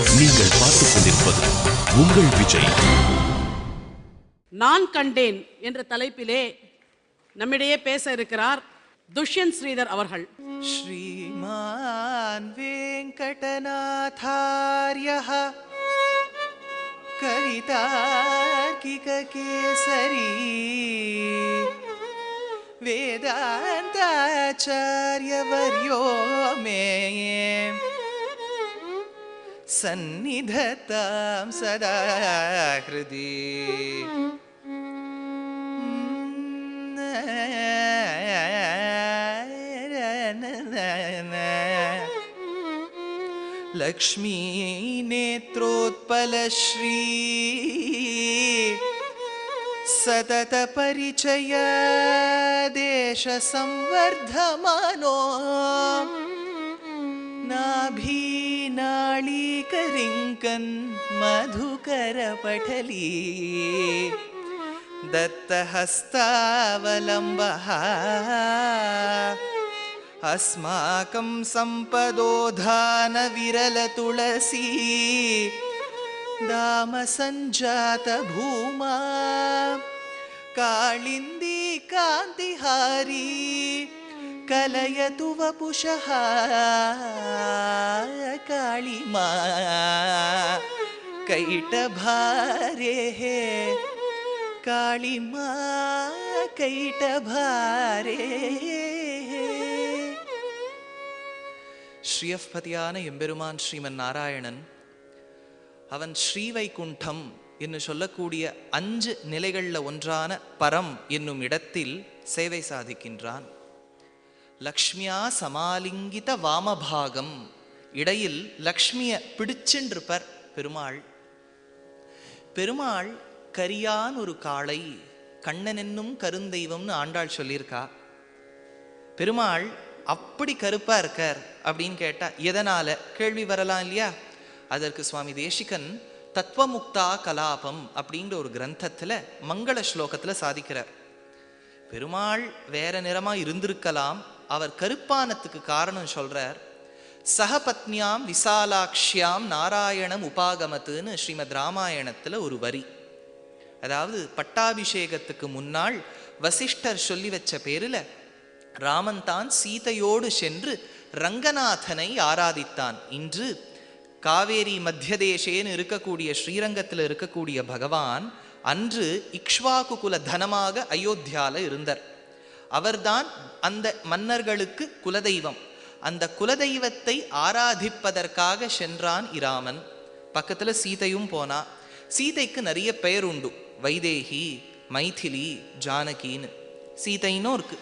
நீங்கள் பார்த்துக் கொண்டிருப்பது உங்கள் விஜய். நான் கண்டேன் என்ற தலைப்பிலே நம்மிடையே பேச இருக்கிறார் துஷ்யந்த் ஸ்ரீதர் அவர்கள். ஸ்ரீமான் வெங்கடநாதார்யः கவிதார்க்கிக கேசரி வேதாந்தாச்சார்யவர்யோ மே சந்நிதத்தாம் சதா ஹ்ருதி. லக்ஷ்மீ நேத்ரோத்பல ஸ்ரீ சதத பரிச்சய தேச சம்வர்தமானோ நாபி நாளீகரிங்கன் மதுகர படலி தத்தஹஸ்தாவலம்பஹ अस्माकं संपदोधान विरल तुलसी दाम संजात भूमा कालिंदी कांतिहारी कलयतु वपुषः कालिमा कैटभारे कालिमा कैटभारे. ஸ்ரீயப்பதியான எம்பெருமான் ஸ்ரீமன் நாராயணன் அவன் ஸ்ரீவைகுண்டம் என்று சொல்லக்கூடிய 5 நிலைகளில் ஒன்றான பரம் என்னும் இடத்தில் சேவை சாதிக்கின்றான். லக்ஷ்மியா சமாலிங்கித வாமபாகம், இடையில் லக்ஷ்மியை பிடிச்சென்றிருப்பர் பெருமாள். பெருமாள் கரியான் ஒரு காளை, கண்ணன் என்னும் கருந்தெய்வம்னு ஆண்டாள் சொல்லியிருக்கா. பெருமாள் அப்படி கருப்பா இருக்கார் அப்படின்னு கேட்டா எதனால கேள்வி வரலாம் இல்லையா? அதற்கு சுவாமி தேசிகன் தத்துவமுக்தா கலாபம் அப்படின்ற ஒரு கிரந்தத்துல மங்கள ஸ்லோகத்துல சாதிக்கிறார். பெருமாள் வேற நிறமா இருந்திருக்கலாம், அவர் கருப்பானத்துக்கு காரணம் சொல்றார். சகபத்னியாம் விசாலாக்ஷ்யாம் நாராயணம் உபாகமத்துன்னு ஸ்ரீமத் ராமாயணத்துல ஒரு வரி. அதாவது பட்டாபிஷேகத்துக்கு முன்னாள் வசிஷ்டர் சொல்லி வச்ச பேருல ராமன் தான் சீதையோடு சென்று ரங்கநாதனை ஆராதித்தான். இன்று காவேரி மத்திய தேசேன்னு இருக்கக்கூடிய ஸ்ரீரங்கத்தில் இருக்கக்கூடிய பகவான் அன்று இக்ஷ்வாகு குல தனமாக அயோத்தியால இருந்தார். அவர்தான் அந்த மன்னர்களுக்கு குலதெய்வம். அந்த குலதெய்வத்தை ஆராதிப்பதற்காக சென்றான் இராமன். பக்கத்துல சீதையும் போனா. சீதைக்கு நிறைய பெயர் உண்டு, வைதேகி, மைதிலி, ஜானகின்னு சீதைன்னும் இருக்கு.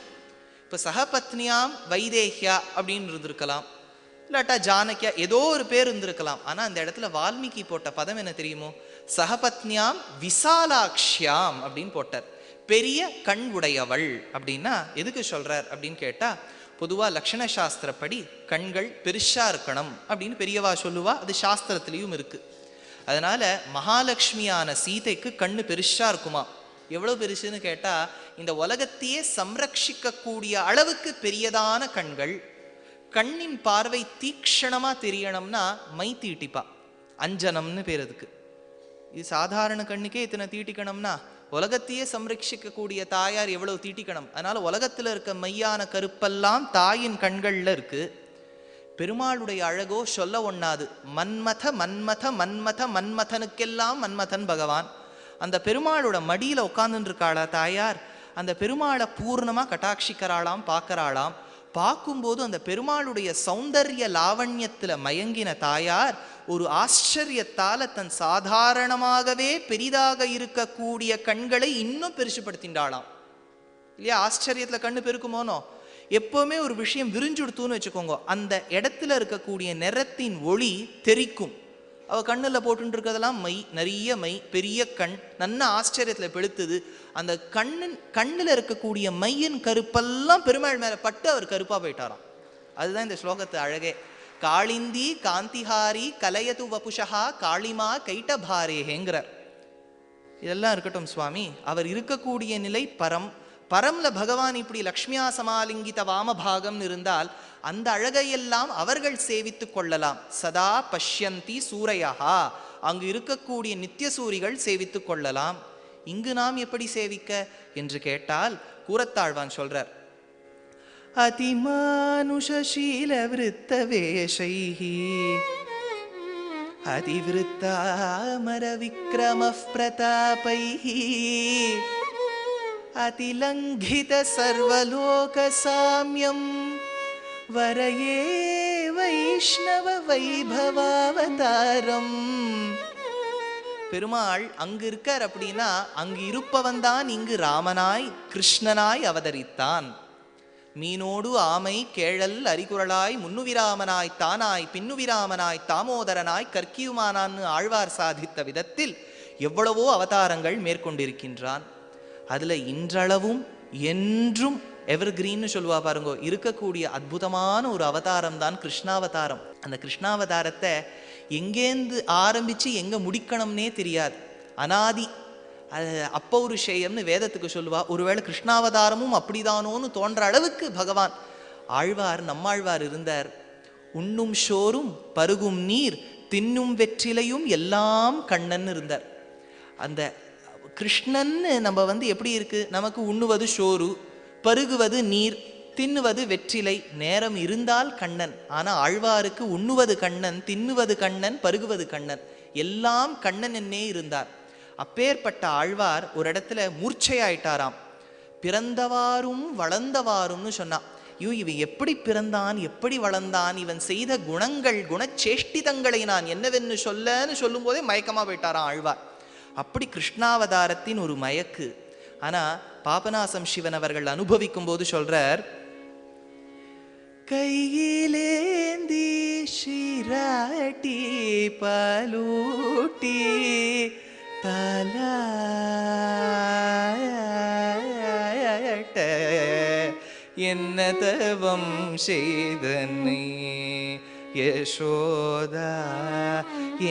இப்போ சகபத்னியாம் வைதேஹியா அப்படின்னு இருந்திருக்கலாம், இல்லாட்டா ஜானகியா, ஏதோ ஒரு பேர் இருந்திருக்கலாம். ஆனால் அந்த இடத்துல வால்மீகி போட்ட பதம் என்ன தெரியுமோ? சகபத்னியாம் விசாலாக்ஷ்யாம் அப்படின்னு போட்டார். பெரிய கண் உடையவள் அப்படின்னா எதுக்கு சொல்றார் அப்படின்னு கேட்டா, பொதுவாக லக்ஷண சாஸ்திரப்படி கண்கள் பெருசா இருக்கணும் அப்படின்னு பெரியவா சொல்லுவா. அது சாஸ்திரத்திலையும் இருக்கு. அதனால மகாலட்சுமியான சீதைக்கு கண்ணு பெருசா இருக்குமா. எவ்வளவு பெருசுன்னு கேட்டா, இந்த உலகத்தையே சம்ரட்சிக்க கூடிய அளவுக்கு பெரியதான கண்கள். கண்ணின் பார்வை தீக்ஷணமா தெரியணும்னா மை தீட்டிப்பா, அஞ்சனம்னு பேர் அதுக்கு. இது சாதாரண கண்ணுக்கே இத்தனை தீட்டிக்கணும்னா உலகத்தையே சம்ரட்சிக்க கூடிய தாயார் எவ்வளவு தீட்டிக்கணும். அதனால உலகத்துல இருக்க மையான கருப்பெல்லாம் தாயின் கண்கள்ல இருக்கு. பெருமாளுடைய அழகோ சொல்ல ஒண்ணாது. மன்மத மன்மத மன்மத மன்மதனுக்கெல்லாம் மன்மதன் பகவான். அந்த பெருமாளோட மடியில உட்கார்ந்துட்டு இருக்காளா தாயார், அந்த பெருமாளை பூர்ணமா கட்டாட்சிக்கிறாளாம், பார்க்கறாளாம். பார்க்கும்போது அந்த பெருமாளுடைய சௌந்தர்ய லாவண்யத்துல மயங்கின தாயார் ஒரு ஆச்சரியத்தால தன் சாதாரணமாகவே பெரிதாக இருக்கக்கூடிய கண்களை இன்னும் பெருசுப்படுத்தின்றாளாம். இல்லையா? ஆச்சரியத்துல கண்ணு பெருக்குமோனோ. எப்பவுமே ஒரு விஷயம் விரிஞ்சுடுத்துன்னு வச்சுக்கோங்க, அந்த இடத்துல இருக்கக்கூடிய நிறத்தின் ஒளி தெரிக்கும். அவள் கண்ணில் போட்டு இருக்கிறதெல்லாம் மை, நிறைய மை, பெரிய கண், நல்ல ஆச்சரியத்தில் பெழுத்துது. அந்த கண்ணில் இருக்கக்கூடிய மையின் கருப்பெல்லாம் பெருமாள் மேலே பட்டு அவர் கருப்பாக போயிட்டாராம். அதுதான் இந்த ஸ்லோகத்து அழகே. காளிந்தி காந்திஹாரி கலயது வபுஷா காளிமா கைட்டபாரேங்கிறார். இதெல்லாம் இருக்கட்டும் சுவாமி, அவர் இருக்கக்கூடிய நிலை பரம். பரம்ல பகவான் இப்படி லக்ஷ்மியா சமாலிங்கித வாமபாகம்னு இருந்தால் அந்த அழகையெல்லாம் அவர்கள் சேவித்து கொள்ளலாம். சதா பஷ்யந்தி சூரையா, அங்கு இருக்கக்கூடிய நித்திய சூரிகள் சேவித்து கொள்ளலாம். இங்கு நாம் எப்படி சேவிக்க என்று கேட்டால் கூரத்தாழ்வான் சொல்றார், அதிமானுஷீல விருத்த வேஷைஹி அதிவிருத்தாமர விக்ரம பிரதாபைஹி அதிலங்கித சர்வலோக சாமியம் வரயே வைஷ்ணவ வைபவாவதாரம். பெருமாள் அங்கு இருக்கார் அப்படின்னா அங்கு இருப்பவன் தான் இங்கு ராமனாய் கிருஷ்ணனாய் அவதரித்தான். மீனோடு ஆமை கேழல் அரிகுரலாய் முன்னுவிராமனாய் தானாய் பின்னுவிராமனாய் தாமோதரனாய் கற்கியுமானான்னு ஆழ்வார் சாதித்த விதத்தில் எவ்வளவோ அவதாரங்கள் மேற்கொண்டிருக்கின்றான். அதுல இன்றளவும் என்றும் எவர் கிரீன்னு சொல்லுவா பாருங்கோ, இருக்கக்கூடிய அற்புதமான ஒரு அவதாரம் தான் கிருஷ்ணாவதாரம். அந்த கிருஷ்ணாவதாரத்தை எங்கேந்து ஆரம்பிச்சு எங்க முடிக்கணும்னே தெரியாது, அனாதி அப்பௌருஷேயம்னு வேதத்துக்கு சொல்லுவா. ஒருவேளை கிருஷ்ணாவதாரமும் அப்படிதானோன்னு தோன்ற அளவுக்கு பகவான் ஆழ்வார் நம்மாழ்வார் இருந்தார். உண்ணும் சோறும் பருகும் நீர் தின்னும் வெற்றிலையும் எல்லாம் கண்ணன் இருந்தார். அந்த கிருஷ்ணன்னு நம்ம எப்படி இருக்கு, நமக்கு உண்ணுவது சோறு, பருகுவது நீர், தின்னுவது வெற்றிலை, நேரம் இருந்தால் கண்ணன். ஆனா ஆழ்வாருக்கு உண்ணுவது கண்ணன், தின்னுவது கண்ணன், பருகுவது கண்ணன், எல்லாம் கண்ணன் என்னே இருந்தார். அப்பேற்பட்ட ஆழ்வார் ஒரு இடத்துல மூர்ச்சையாயிட்டாராம். பிறந்தவாறும் வளர்ந்தவாறும்னு சொன்னான். இவன் எப்படி பிறந்தான், எப்படி வளர்ந்தான், இவன் செய்த குணங்கள் குணச்சேஷ்டிதங்களை நான் என்னவென்னு சொல்லும் போதே மயக்கமா போயிட்டாராம் ஆழ்வார். அப்படி கிருஷ்ணாவதாரத்தின் ஒரு மயக்கு. ஆனா பாபநாசம் சிவன் அவர்கள் அனுபவிக்கும் போது சொல்றார், கையிலேந்தி ஷிராட்டி பலூட்டி தலாட்ட என்ன தவம் செய்தனை யசோதா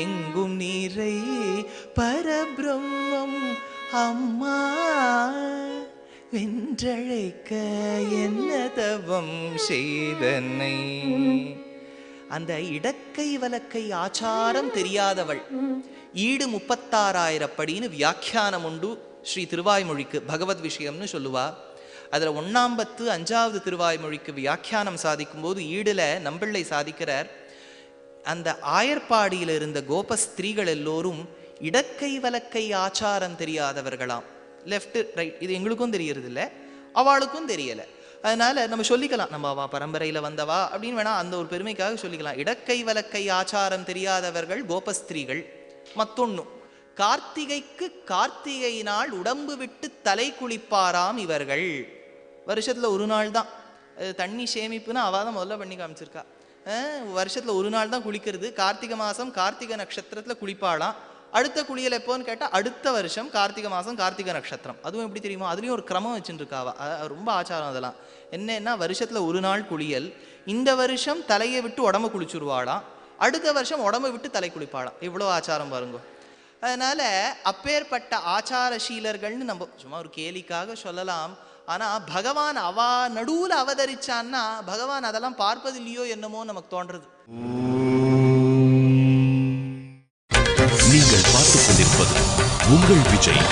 எங்கும் நீரை பரபிரம்மம் அம்மா வென்றழைக்க என்ன தவம் செய்தனை. அந்த இடக்கை வலக்கை ஆச்சாரம் தெரியாதவள். ஈடு 36,000 படின்னு வியாக்கியானம் உண்டு ஸ்ரீ திருவாய்மொழிக்கு, பகவத் விஷயம்னு சொல்லுவா. அதில் 1 5வது திருவாய்மொழிக்கு வியாக்கியானம் சாதிக்கும் போது ஈடுல நம்பிள்ளை சாதிக்கிறார், அந்த ஆயர்பாடியில் இருந்த கோப ஸ்திரீகள் எல்லோரும் இடக்கை வலக்கை ஆச்சாரம் தெரியாதவர்களாம். லெஃப்ட் ரைட் இது எங்களுக்கும் தெரியறது இல்லை, அவளுக்கும் தெரியலை. அதனால நம்ம சொல்லிக்கலாம், நம்ம அவ பரம்பரையில் வந்தவா அப்படின்னு வேணா அந்த ஒரு பெருமைக்காக சொல்லிக்கலாம். இடக்கை வலக்கை ஆச்சாரம் தெரியாதவர்கள் கோபஸ்திரீகள். மத்தொன்னு, கார்த்திகைக்கு கார்த்திகை நாள் உடம்பு விட்டு தலை குளிப்பாராம் இவர்கள். வருஷத்துல ஒரு நாள் தான் தண்ணி சேமிப்புன்னு அவ தான் முதல்ல பண்ணி காமிச்சிருக்கா. வருஷத்துல ஒரு நாள் தான் குளிக்கிறது. கார்த்திகை மாசம் கார்த்திகை நட்சத்திரத்துல குளிப்பாளாம். அடுத்த குளியல் எப்போன்னு கேட்டால் அடுத்த வருஷம் கார்த்திகை மாதம் கார்த்திகை நட்சத்திரம். அதுவும் எப்படி தெரியுமா, அதுலேயும் ஒரு கிரமம் வச்சுட்டு இருக்காவா, ரொம்ப ஆச்சாரம். அதெல்லாம் என்னன்னா வருஷத்தில் ஒரு நாள் குளியல், இந்த வருஷம் தலையை விட்டு உடம்பு குளிச்சுருவாளாம், அடுத்த வருஷம் உடம்பை விட்டு தலை குளிப்பாளாம். இவ்வளோ ஆச்சாரம் பாருங்க. அதனால அப்பேற்பட்ட ஆச்சாரசீலர்கள்னு நம்ம சும்மா ஒரு கேலிக்காக சொல்லலாம். ஆனால் பகவான் அவா நடுவில் அவதரிச்சான்னா பகவான் அதெல்லாம் பார்ப்பது இல்லையோ என்னமோ நமக்கு தோன்றது. நீங்கள் பார்த்துக் கொண்டிருப்பது உங்கள் விஜய்.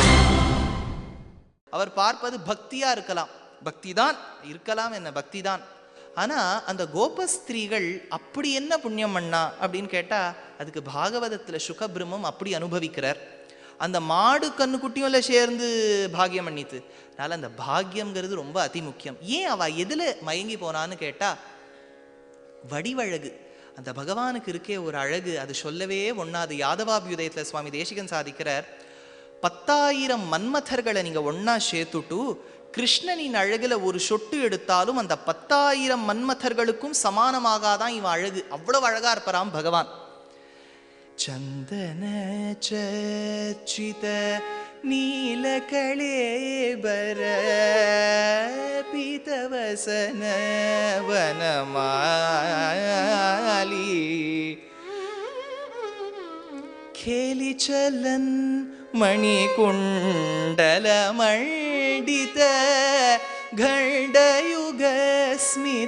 அவர் பார்ப்பது பக்தியா இருக்கலாம், பக்தி தான் இருக்கலாம், என்ன பக்தி தான். ஆனா அந்த கோபஸ்திரீகள் அப்படி என்ன புண்ணியம் பண்ணா அப்படின்னு கேட்டா அதுக்கு பாகவதத்துல சுகபிரம்மம் அப்படி அனுபவிக்கிறார். அந்த மாடு கண்ணுக்குட்டியும்ல சேர்ந்து பாக்கியம் பண்ணித்து. அதனால அந்த பாக்கியம்ங்கிறது ரொம்ப அதி முக்கியம். ஏன் அவ எதுல மயங்கி போனான்னு கேட்டா வடிவழகு. அந்த பகவானுக்கு இருக்கே ஒரு அழகு, அது சொல்லவே ஒண்ணாது. யாதவாபியுதயத்துல சுவாமி தேசிகன் சாதிக்கிறார், 10,000 மன்மதர்களை நீங்க ஒன்னா சேர்த்துட்டு கிருஷ்ணனின் அழகுல ஒரு சொட்டு எடுத்தாலும் அந்த 10,000 மன்மதர்களுக்கும் சமானமாகாதான் இவன் அழகு. அவ்வளவு அழகா இருப்பாராம் பகவான். சந்தன சர்ச்சித நீலகளேபர பீதவசன வனமாலி கேலிச்சலன் மணிகுண்டலமண்டித கண்டயுக ஸ்மிதசாலி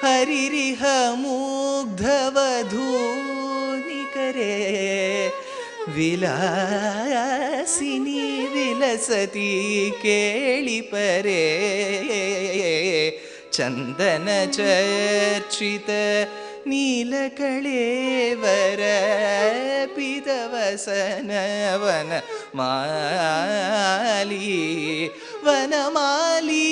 ಹರಿರಿಹ ಮುಗ್ಧವಧೂನಿಕರೆ ವಿಲಾಸಿನಿ ವಿಲಸತಿ ಕೇಳಿಪರೆ ಚಂದನ ಚರ್ಚಿತ ನೀಲಕಳೇವರ ಪಿತವಸನ ವನ ಮಾಲಿ ವನಮಾಲಿ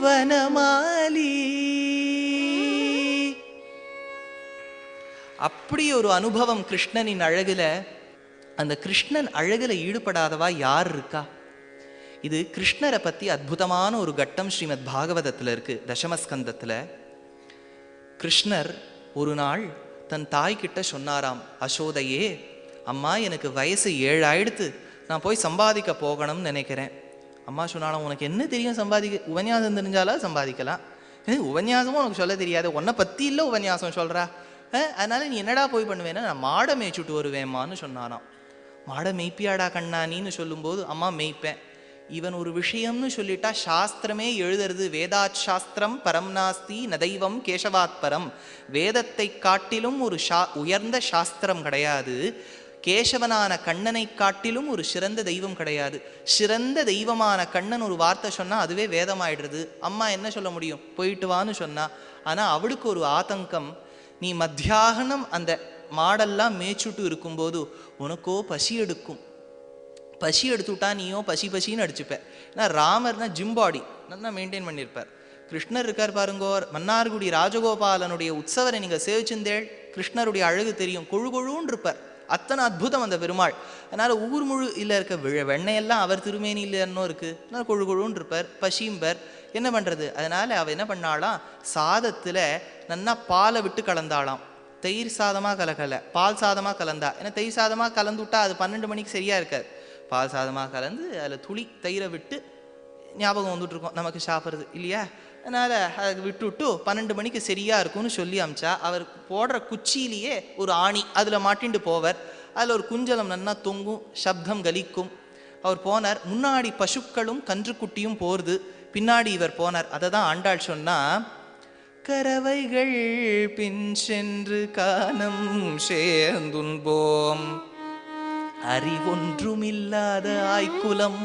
வனமாலி. அப்படி ஒரு அனுபவம் கிருஷ்ணனின் அழகுல. அந்த கிருஷ்ணன் அழகுல ஈடுபடாதவா யார் இருக்கா? இது கிருஷ்ணரை பத்தி அற்புதமான ஒரு கட்டம் ஸ்ரீமத் பாகவதத்துல இருக்கு. தசமஸ்கந்தத்துல கிருஷ்ணர் ஒரு நாள் தன் தாய்கிட்ட சொன்னாராம், அசோதையே, அம்மா எனக்கு வயசு 7 ஆயிடுத்து, நான் போய் சம்பாதிக்க போகணும்னு நினைக்கிறேன். அம்மா சொன்னாலும், உனக்கு என்ன தெரியும் சம்பாதிக்க? உபன்யாசம் தெரிஞ்சாலா சம்பாதிக்கலாம்? உபன்யாசமும் உனக்கு சொல்ல தெரியாது, உன்னை பற்றி இல்லை உபன்யாசம் சொல்கிறா, அதனால நீ என்னடா போய் பண்ணுவேன்னா, நான் மாடை மேய்ச்சுட்டு வருவேம்மான்னு சொன்னானாம். மாடை மேய்ப்பியாடா கண்ணானின்னு சொல்லும்போது, அம்மா மேய்ப்பேன். இவன் ஒரு விஷயம்னு சொல்லிட்டா சாஸ்திரமே எழுதுறது, வேதாத் சாஸ்திரம் பரம் நாஸ்தி நதைவம் கேசவாத் பரம். வேதத்தை காட்டிலும் ஒரு உயர்ந்த சாஸ்திரம் கிடையாது, கேசவனான கண்ணனை காட்டிலும் ஒரு சிறந்த தெய்வம் கிடையாது. சிறந்த தெய்வமான கண்ணன் ஒரு வார்த்தை சொன்னா அதுவே வேதமாயிடுறது. அம்மா என்ன சொல்ல முடியும்? போயிட்டு வான்னு சொன்னா. ஆனா அவளுக்கு ஒரு ஆதங்கம், நீ மத்தியாகனம் அந்த மாடெல்லாம் மேய்ச்சுட்டு இருக்கும்போது உனக்கோ பசி எடுக்கும், பசி எடுத்துட்டா நீயோ பசி பசின்னு அடிச்சுப்ப. ஏன்னா ராமர்னா ஜிம் பாடி நல்லா மெயின்டைன் பண்ணியிருப்பார். கிருஷ்ணர் இருக்கார் பாருங்கோ, மன்னார்குடி ராஜகோபாலனுடைய உற்சவரை நீங்க சேவிச்சிருந்தேள், கிருஷ்ணருடைய அழகு தெரியும், கொழு கொழுன்னு இருப்பார். அத்தனை அற்புதம் அந்த பெருமாள். அதனால ஊர் முழு இல்லை இருக்க வெண்ணையெல்லாம் அவர் திருமேனி இல்லைன்னோ இருக்கு, அதனால கொழு கொழுன்னு இருப்பார், பசிம்பர். என்ன பண்றது? அதனால அவ என்ன பண்ணாலாம், சாதத்துல நன்னா பாலை விட்டு கலந்தாளாம். தயிர் சாதமா கலக்கல, பால் சாதமா கலந்தா. ஏன்னா தயிர் சாதமா கலந்து விட்டா அது 12 மணிக்கு சரியா இருக்காது. பால் சாதமா கலந்து அதில் துளி தயிரை விட்டு, ஞாபகம் வந்துட்டு இருக்கோம் நமக்கு சாப்பிட்றது இல்லையா, அதனால் அதை விட்டு விட்டு 12 மணிக்கு சரியாக இருக்கும்னு சொல்லி அமிச்சா. அவர் போடுற குச்சியிலேயே ஒரு ஆணி அதில் மாட்டின்ட்டு போவார். அதில் ஒரு குஞ்சலம் நன்னா தொங்கும், சப்தம் கலிக்கும். அவர் போனார், முன்னாடி பசுக்களும் கன்றுக்குட்டியும் போகிறது, பின்னாடி இவர் போனார். அதை தான் ஆண்டாள் சொன்னா, கறவைகள் பின் சென்று காணம் சேர்ந்துன்போம் அறிவொன்றுமில்லாத ஆய்குலம்.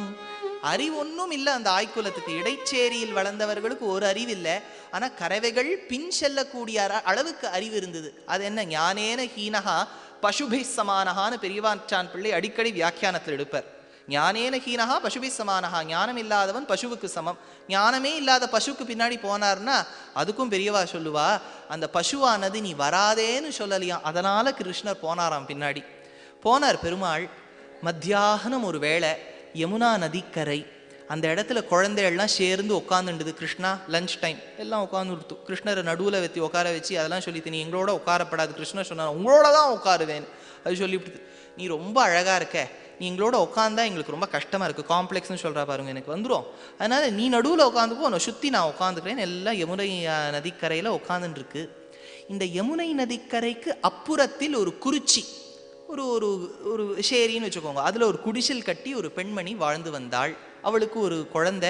அறிவொன்னும் இல்லை அந்த ஆய்குலத்துக்கு. இடைச்சேரியில் வளர்ந்தவர்களுக்கு ஒரு அறிவு இல்லை, ஆனா கறவைகள் பின் செல்லக்கூடிய அளவுக்கு அறிவு இருந்தது. அது என்ன? ஞானேன ஹீனஹா பசுபை சமானஹான்னு பெரியவாச்சான் பிள்ளை அடிக்கடி வியாக்கியானத்தில் எடுப்பார். ஞானேன ஹீனஹா பசுபை சமானஹா, ஞானம் இல்லாதவன் பசுவுக்கு சமம். ஞானமே இல்லாத பசுக்கு பின்னாடி போனார்னா அதுக்கும் பெரியவா சொல்லுவா, அந்த பசுவானது நீ வராதேன்னு சொல்லலையாம், அதனால கிருஷ்ணர் போனாராம் பின்னாடி. போனார் பெருமாள். மத்தியாகனம் ஒரு வேளை, யமுனா நதிக்கரை, அந்த இடத்துல குழந்தைகள்லாம் சேர்ந்து உட்காந்துண்டுது. கிருஷ்ணா லஞ்ச் டைம், எல்லாம் உட்காந்துருத்து. கிருஷ்ணரை நடுவில் வச்சு உட்கார வச்சு அதெல்லாம் சொல்லிட்டு, நீ எங்களோட உட்காரப்படாது. கிருஷ்ணர் சொன்னார், உங்களோட தான் உட்காருவேன். அது சொல்லிவிடுது, நீ ரொம்ப அழகா இருக்க, நீ எங்களோட உட்காந்தா எங்களுக்கு ரொம்ப கஷ்டமா இருக்கு, காம்ப்ளெக்ஸ்னு சொல்றா பாருங்க, எனக்கு வந்துடும், அதனால நீ நடுவில் உட்காந்துப்போ, உன்னை சுற்றி நான் உட்காந்துக்கிறேன். எல்லாம் யமுனை நதிக்கரையில் உட்காந்துட்டு இருக்கு. இந்த யமுனை நதிக்கரைக்கு அப்புறத்தில் ஒரு குறிச்சி, ஒரு ஒரு ஒரு ஷேரின்னு வச்சுக்கோங்க, அதில் ஒரு குடிசல் கட்டி ஒரு பெண்மணி வாழ்ந்து வந்தாள். அவளுக்கு ஒரு குழந்தை,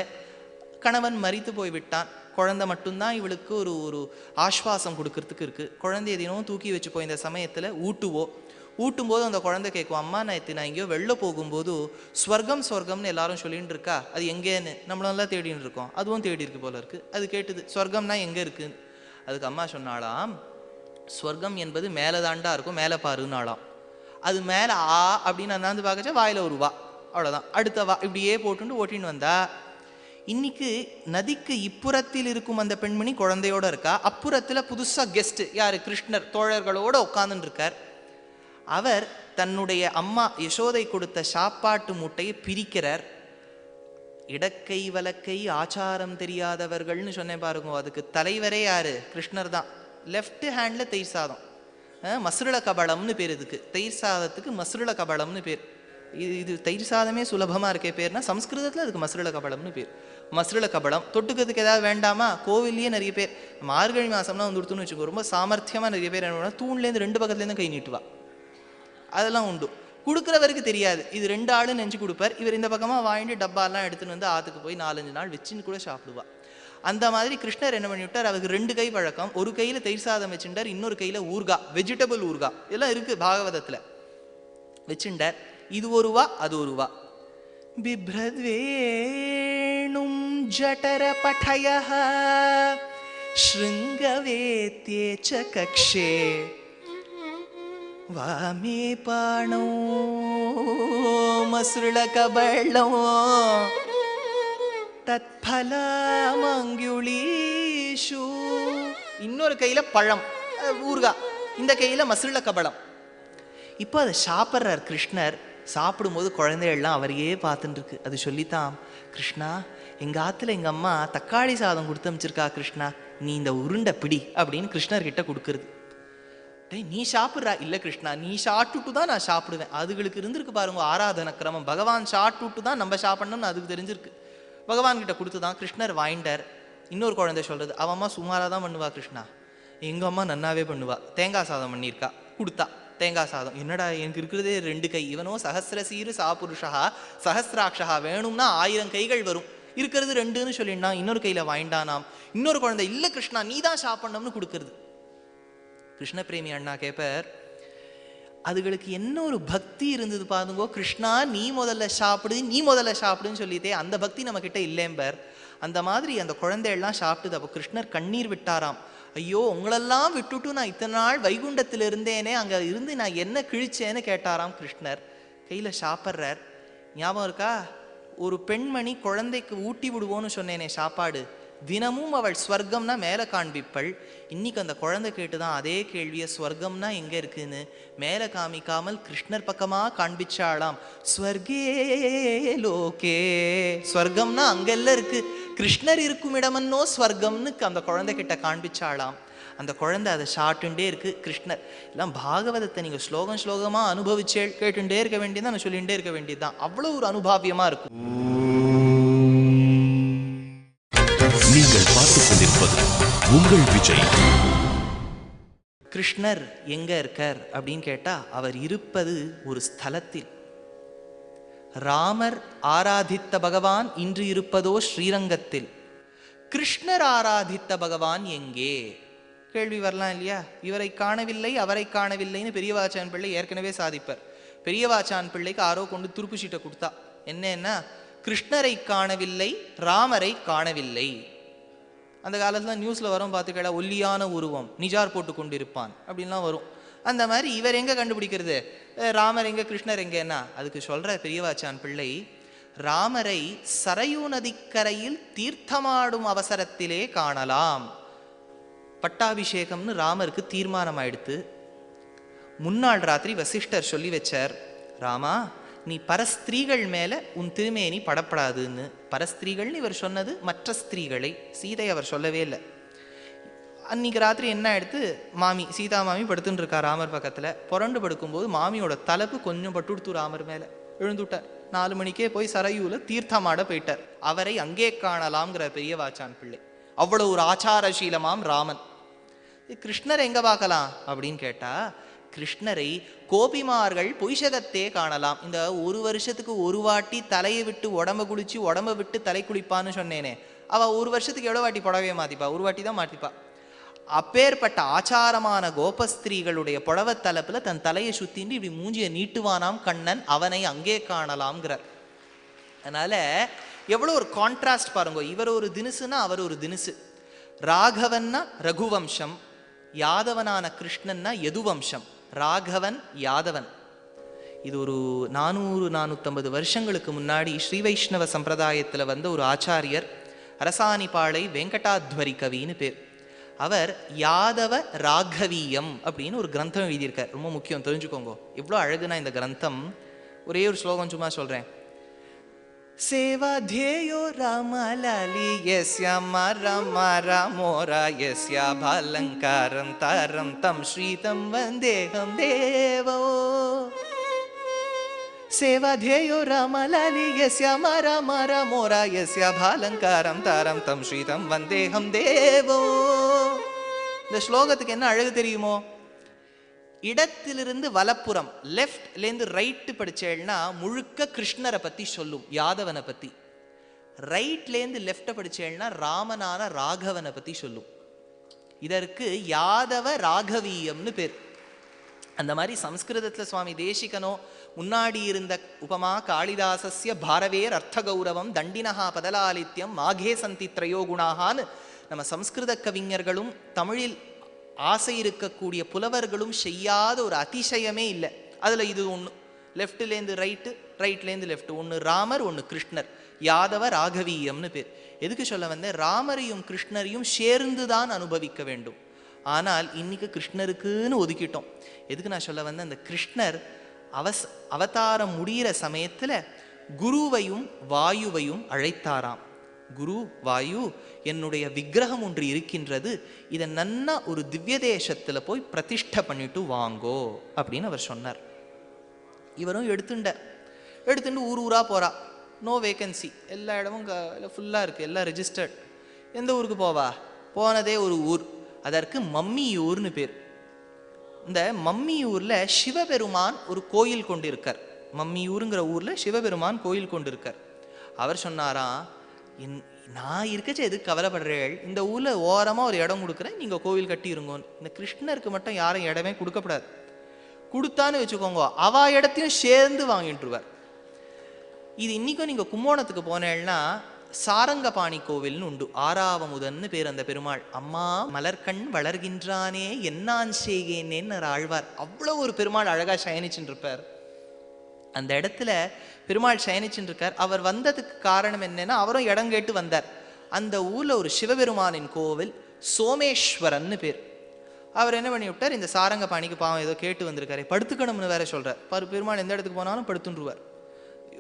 கணவன் மரித்து போய்விட்டான். குழந்தை மட்டும்தான் இவளுக்கு ஒரு ஒரு ஆஸ்வாசம் கொடுக்கறதுக்கு இருக்குது. குழந்தைய தினமும் தூக்கி வச்சு போய் இந்த சமயத்தில் ஊட்டும்போது அந்த குழந்தை கேட்கும், அம்மா நான் எங்கேயோ வெளில போகும்போது ஸ்வர்கம்னு எல்லாரும் சொல்லிட்டு இருக்கா, அது எங்கேன்னு நம்மளெல்லாம் தேடின்னு இருக்கோம், அதுவும் தேடி இருக்கு போல இருக்கு. அது கேட்டுது, ஸ்வர்கம்னா எங்கே இருக்குன்னு. அதுக்கு அம்மா சொன்னாலாம், ஸ்வர்க்கம் என்பது மேலே தாண்டா இருக்கும், மேலே பாருன்னாலாம். அது மேலே ஆ அப்படின்னு அண்ணாந்து பார்க்கச்சா வாயில் ஒரு வா, அவ்வளோதான். அடுத்த வா இப்படியே போட்டுட்டு ஓட்டின்னு வந்தா. இன்னைக்கு நதிக்கு இப்புறத்தில் இருக்கும் அந்த பெண்மணி குழந்தையோட இருக்கா, அப்புறத்தில் புதுசாக கெஸ்ட் யாரு? கிருஷ்ணர் தோழர்களோட உட்காந்துன்னு இருக்கார். அவர் தன்னுடைய அம்மா யசோதை கொடுத்த சாப்பாட்டு மூட்டையை பிரிக்கிறார். இடக்கை வலக்கை ஆச்சாரம் தெரியாதவர்கள்னு சொன்னேன் பாருங்க, அதுக்கு தலைவரே யாரு? கிருஷ்ணர் தான். லெஃப்ட் ஹேண்ட்ல தயிர் சாதம், மசுருள கபளம்னு பேர். இதுக்கு தயிர் சாதத்துக்கு மசுருள கபளம்னு பேர். இது தயிர் சாதமே சுலபமாக இருக்கே பேர்னா சம்ஸ்கிருதத்தில் அதுக்கு மசுரல கபளம்னு பேர். மசுரல கபளம் தொட்டுக்கிறதுக்கு ஏதாவது வேண்டாமா? கோவில்லையே நிறைய பேர் மார்கழி மாதம்லாம் வந்து கொடுத்துன்னு வச்சுக்கோ, ரொம்ப சாமர்த்தியமாக நிறைய பேர் என்ன பண்ணுவா, தூண்லேருந்து 2 பக்கத்துலேருந்து கை நீட்டுவா. அதெல்லாம் உண்டு. கொடுக்குறவருக்கு தெரியாது, இது 2 ஆளுன்னு நெஞ்சு கொடுப்பார். இவர் இந்த பக்கமாக வாங்கிட்டு டப்பாலாம் எடுத்துன்னு வந்து ஆற்றுக்கு போய் 4-5 நாள் வச்சுன்னு கூட சாப்பிடுவா. அந்த மாதிரி கிருஷ்ணர் என்ன பண்ணி விட்டார், அவருக்கு 2 கை பழக்கம். ஒரு கையில் தயிர் சாதம் வச்சுட்டார், இன்னொரு கையில் ஊர்கா, வெஜிடபிள் ஊர்கா, இதெல்லாம் இருக்குது பாகவதத்தில் வச்சுட்டார். இது ஒருவா அது ஒருவா. பிப்ரத்வேணும் ஜடர படயஹ ஸ்ருங்கவேத்யே ச கக்ஷே வாமே பாணோ மசுருள கபளோ தத்பலமங்குளீஷு. இன்னொரு கையில பழம் ஊர்கா, இந்த கையில மசுருள கபளம். இப்போ அதை சாப்பிட்றார் கிருஷ்ணர். சாப்பிடும்போது குழந்தைகள்லாம் அவரையே பார்த்துட்டு இருக்கு. அது சொல்லித்தான், கிருஷ்ணா எங்கள் ஆற்றுல எங்கள் அம்மா தக்காளி சாதம் கொடுத்து அமைச்சிருக்கா கிருஷ்ணா, நீ இந்த உருண்டை பிடி அப்படின்னு கிருஷ்ணர்கிட்ட கொடுக்குறது. டேய் நீ சாப்பிட்றா? இல்லை கிருஷ்ணா, நீ சாப்பிட்டுட்டு தான் நான் சாப்பிடுவேன். அதுகளுக்கு இருந்திருக்கு பாருங்க ஆராதன கிரமம். பகவான் சாப்பிட்டுட்டு தான் நம்ம சாப்பிடணும்னு அதுக்கு தெரிஞ்சிருக்கு. பகவான்கிட்ட கொடுத்து தான் கிருஷ்ணர் வாங்கிட்டார். இன்னொரு குழந்தை சொல்கிறது, அவன் அம்மா சுமாராக தான் பண்ணுவா கிருஷ்ணா, எங்கள் அம்மா நன்னாவே பண்ணுவா, தேங்காய் சாதம் பண்ணியிருக்கா, கொடுத்தா தேங்காய் சாதம். என்னடா எனக்கு இருக்கிறதே 2 கை, இவனோ சஹசிரசீரு சாபுருஷா சஹசிராட்சா, வேணும்னா 1000 கைகள் வரும், இருக்கிறது 2ன்னு சொல்லிட்டான். இன்னொரு கையில் வாங்கிட்டானாம். இன்னொரு குழந்தை, இல்லை கிருஷ்ணா நீ தான் சாப்பிடணும்னு கொடுக்கறது. கிருஷ்ண பிரேமி அண்ணா கேட்பார், அதுகளுக்கு என்ன ஒரு பக்தி இருந்தது பாருங்கோ, கிருஷ்ணா நீ முதல்ல சாப்பிடு நீ முதல்ல சாப்பிடுன்னு சொல்லிட்டே, அந்த பக்தி நம்ம கிட்ட இல்லேம்பர். அந்த மாதிரி அந்த குழந்தையெல்லாம் சாப்பிட்டுது. அப்போ கிருஷ்ணர் கண்ணீர் விட்டாராம். ஐயோ உங்களெல்லாம் விட்டுட்டு நான் இத்தனை நாள் வைகுண்டத்தில் இருந்தேனே, அங்கே இருந்து நான் என்ன கிழிச்சேன்னு கேட்டாராம் கிருஷ்ணர். கையில் சாப்பிட்றார். ஞாபகம் இருக்கா, ஒரு பெண்மணி குழந்தைக்கு ஊட்டி விடுவோன்னு சொன்னேனே சாப்பாடு, தினமும் அவள் ஸ்வர்க்கம்னா மேலே காண்பிப்பள். இன்னைக்கு அந்த குழந்தை கேட்டுதான் அதே கேள்வியை, ஸ்வர்க்கம்னா எங்கே இருக்குன்னு மேலே காமிக்காமல் கிருஷ்ணர் பக்கமாக காண்பிச்சாளாம். ஸ்வர்கே லோகே, ஸ்வர்க்கம்னா அங்கெல்லாம் இருக்கு, கிருஷ்ணர் இருக்கும் இடமன்னோ ஸ்வர்க்கம்னு அந்த குழந்தை கிட்ட காண்பிச்சாளாம். அந்த குழந்தை அதை சாப்பிட்டுட்டே இருக்கு. கிருஷ்ணர் எல்லாம் பாகவதத்தை நீங்கள் ஸ்லோகமாக அனுபவிச்சே கேட்டுட்டே இருக்க வேண்டியதான், நான் சொல்லிகிட்டே இருக்க வேண்டியதுதான், அவ்வளோ ஒரு அனுபாவியமாக இருக்கும். நீங்கள் பார்த்துக் கொண்டிருப்பது உங்கள் விஜய். கிருஷ்ணர் எங்க இருக்கார் அப்படின்னு கேட்டா, அவர் இருப்பது ஒரு ஸ்தலத்தில். ராமர் ஆராதித்த பகவான் இன்று இருப்பதோ ஸ்ரீரங்கத்தில். கிருஷ்ணர் ஆராதித்த பகவான் எங்கே? கேள்வி வரலாம் இல்லையா? இவரை காணவில்லை அவரை காணவில்லைன்னு பெரியவாச்சான் பிள்ளை ஏற்கனவே சாதிப்பார். பெரியவாச்சான் பிள்ளைக்கு ஆரோ கொண்டு துருப்பு சீட்டை கொடுத்தா, என்னன்னா கிருஷ்ணரை காணவில்லை ராமரை காணவில்லை. அந்த காலத்தில் நியூஸில் வரும் பார்த்துக்கடா, ஒல்லியான உருவம் நிஜார் போட்டு கொண்டு இருப்பான் அப்படின்லாம் வரும். அந்த மாதிரி இவர் எங்கே கண்டுபிடிக்கிறது, ராமர் எங்கே கிருஷ்ணர் எங்கன்னா? அதுக்கு சொல்கிற பெரியவாச்சான் பிள்ளை, ராமரை சரையூ நதிக்கரையில் தீர்த்தமாடும் அவசரத்திலே காணலாம். பட்டாபிஷேகம்னு ராமருக்கு தீர்மானம் ஆயிடுத்து. முன்னாள் ராத்திரி வசிஷ்டர் சொல்லி வச்சார், ராமா நீ பரஸ்திரீகள் மேலே உன் திருமேனி படப்படாதுன்னு. பரஸ்திரீகள்னு இவர் சொன்னது மற்ற ஸ்திரீகளை, சீதை அவர் சொல்லவே இல்லை. அன்னைக்கு ராத்திரி என்ன எடுத்து, மாமி சீதா மாமி படுத்துன்னு இருக்கா ராமர் பக்கத்தில். புரண்டு படுக்கும்போது மாமியோட தலைப்பு கொஞ்சம் பட்டுடுத்து ராமர் மேலே எழுந்துட்டார். 4 மணிக்கே போய் சரையூல தீர்த்தமாட போயிட்டார். அவரை அங்கே காணலாம்ங்கிற பெரியவாச்சான் பிள்ளை. அவ்வளோ ஒரு ஆச்சாரசீலமாம் ராமன். கிருஷ்ணர் எங்கே பார்க்கலாம் அப்படின்னு கேட்டால், கிருஷ்ணரை கோபிமார்கள் பொய்ஷகத்தே காணலாம். இந்த 1 வருஷத்துக்கு ஒரு வாட்டி தலையை விட்டு உடம்ப குளிச்சு உடம்ப விட்டு தலை குளிப்பான்னு சொன்னேனே, அவள் 1 வருஷத்துக்கு எவ்வளோ வாட்டி புடவையை மாற்றிப்பா? 1 வாட்டி தான் மாற்றிப்பா. அப்பேற்பட்ட ஆச்சாரமான கோபஸ்திரீகளுடைய புடவை தலைப்பில் தன் தலையை சுத்தின்னு இப்படி மூஞ்சியை நீட்டுவானாம் கண்ணன், அவனை அங்கே காணலாம்ங்கிறார். அதனால எவ்வளோ ஒரு கான்ட்ராஸ்ட் பாருங்க. இவர் ஒரு தினுசுன்னா அவர் ஒரு தினுசு. ராகவன்னா ரகுவம்சம், யாதவனான கிருஷ்ணன்னா யதுவம்சம். ராகவன் யாதவன். இது ஒரு 400-450 வருஷங்களுக்கு முன்னாடி ஸ்ரீ வைஷ்ணவ சம்பிரதாயத்தில் வந்த ஒரு ஆச்சாரியர், அரசாணிபாளை வெங்கடாத்வரி கவின்னு பேர். அவர் யாதவ ராகவீயம் அப்படின்னு ஒரு கிரந்தம் எழுதியிருக்கார். ரொம்ப முக்கியம், தெரிஞ்சுக்கோங்க. எவ்வளோ அழகுனா இந்த கிரந்தம். ஒரே ஒரு ஸ்லோகம் சும்மா சொல்கிறேன். சேவா தேயோ ராமலாலி யஸ்யா ராமோரா யஸ்யா பாலங்காரம் தாரம் தம் ஸ்ரீதம் வந்தேகம் தேவோ. சேவாதேயோ ராமலாலி யஸ்ய ராம மோரா யஸ்ய பாலங்காரம் தாரம் தம் ஸ்ரீதம் வந்தேகம் தேவோ. இந்த ஸ்லோகத்துக்கு என்ன அழகு தெரியுமோ? இடத்திலிருந்து வலப்புறம் லெஃப்ட்லேருந்து ரைட்டு படிச்சேன்னா முழுக்க கிருஷ்ணரை பத்தி சொல்லும், யாதவனை பத்தி. ரைட்லேருந்து லெஃப்டை படிச்சேன்னா ராமனான ராகவனை பத்தி சொல்லும். இதற்கு யாதவ ராகவீயம்னு பேர். அந்த மாதிரி சம்ஸ்கிருதத்தில் சுவாமி தேசிகனோ முன்னாடி இருந்த உபமா காளிதாசஸ்ய பாரவேர் அர்த்த கௌரவம் தண்டினஹா பதலாலித்யம் மாகே சந்தி திரையோ குணாகான்னு நம்ம சம்ஸ்கிருத கவிஞர்களும் தமிழில் ஆசை இருக்கக்கூடிய புலவர்களும் செய்யாத ஒரு அதிசயமே இல்லை. அதில் இது ஒன்று. லெஃப்ட்லேருந்து ரைட்டு, ரைட்லேருந்து லெஃப்ட். ஒன்று ராமர், ஒன்று கிருஷ்ணர். யாதவ ராகவீயம்னு பேர். எதுக்கு சொல்ல வந்தேன்? ராமரையும் கிருஷ்ணரையும் சேர்ந்து தான் அனுபவிக்க வேண்டும். ஆனால் இன்னைக்கு கிருஷ்ணருக்குன்னு ஒதுக்கிட்டோம். எதுக்கு நான் சொல்ல வந்தேன்? அந்த கிருஷ்ணர் அவதாரம் முடிகிற சமயத்தில் குருவையும் வாயுவையும் அழைத்தாராம். குரு வாயு, என்னுடைய விக்கிரகம் ஒன்று இருக்கின்றது, இதை நன்னா ஒரு திவ்ய தேசத்தில் போய் பிரதிஷ்டை பண்ணிட்டு வாங்கோ அப்படின்னு அவர் சொன்னார். இவரும் எடுத்துட்டு ஊர் ஊரா போறா. நோ வேகன்சி, எல்லா இடமும் ஃபுல்லாக இருக்குது, எல்லாம் ரெஜிஸ்டர்ட். எந்த ஊருக்கு போவா? போனதே ஒரு ஊர், அதற்கு மம்மியூர்னு பேர். இந்த மம்மியூரில் சிவபெருமான் ஒரு கோயில் கொண்டிருக்கார். மம்மியூருங்கிற ஊரில் சிவபெருமான் கோயில் கொண்டிருக்கார். அவர் சொன்னாராம், நான் இருக்கச்ச எதுக்கு கவலைப்படுறேள், இந்த ஊரில் ஓரமாக ஒரு இடம் கொடுக்குறேன், நீங்கள் கோவில் கட்டி இருங்கோன்னு. இந்த கிருஷ்ணருக்கு மட்டும் யாரும் இடமே கொடுக்கப்படாது. கொடுத்தான்னு வச்சுக்கோங்க, அவா இடத்தையும் சேர்ந்து வாங்கிட்டுருவார். இது இன்னைக்கும் நீங்கள் கும்போணத்துக்கு போனேன்னா சாரங்கபாணி கோவில்னு உண்டு. ஆறாவமுதன்னு பேர் அந்த பெருமாள். அம்மா மலர்கண் வளர்கின்றானே என்னான் செய்கேன்னு ஆழ்வார். அவ்வளோ ஒரு பெருமாள் அழகாக சயனிச்சுட்டு இருப்பார். அந்த இடத்துல பெருமாள் சயனிச்சுட்டு இருக்கார். அவர் வந்ததுக்கு காரணம் என்னன்னா, அவரும் இடம் கேட்டு வந்தார். அந்த ஊரில் ஒரு சிவபெருமானின் கோவில் சோமேஸ்வரன்னு பேர். அவர் என்ன பண்ணி விட்டார், இந்த சாரங்கபாணிக்கு பாவம் ஏதோ கேட்டு வந்திருக்காரு, படுத்துக்கணும்னு வேற சொல்கிறார். பெருமாள் எந்த இடத்துக்கு போனாலும் படுத்துன்றுவார்.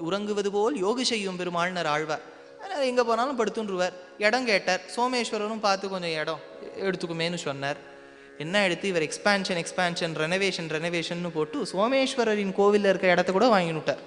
உறங்குவது போல் யோகு செய்யும் பெருமாள்னர் ஆழ்வார். அதனால் எங்கே போனாலும் படுத்துன்றுவார். இடம் கேட்டார். சோமேஸ்வரனும் பார்த்து கொஞ்சம் இடம் எடுத்துக்குமேன்னு சொன்னார். என்ன எடுத்து இவர் எக்ஸ்பான்ஷன் ரெனோவேஷன் போட்டு சோமேஸ்வரரின் கோவிலில் இருக்க இடத்த கூட வாங்கினுட்டார்.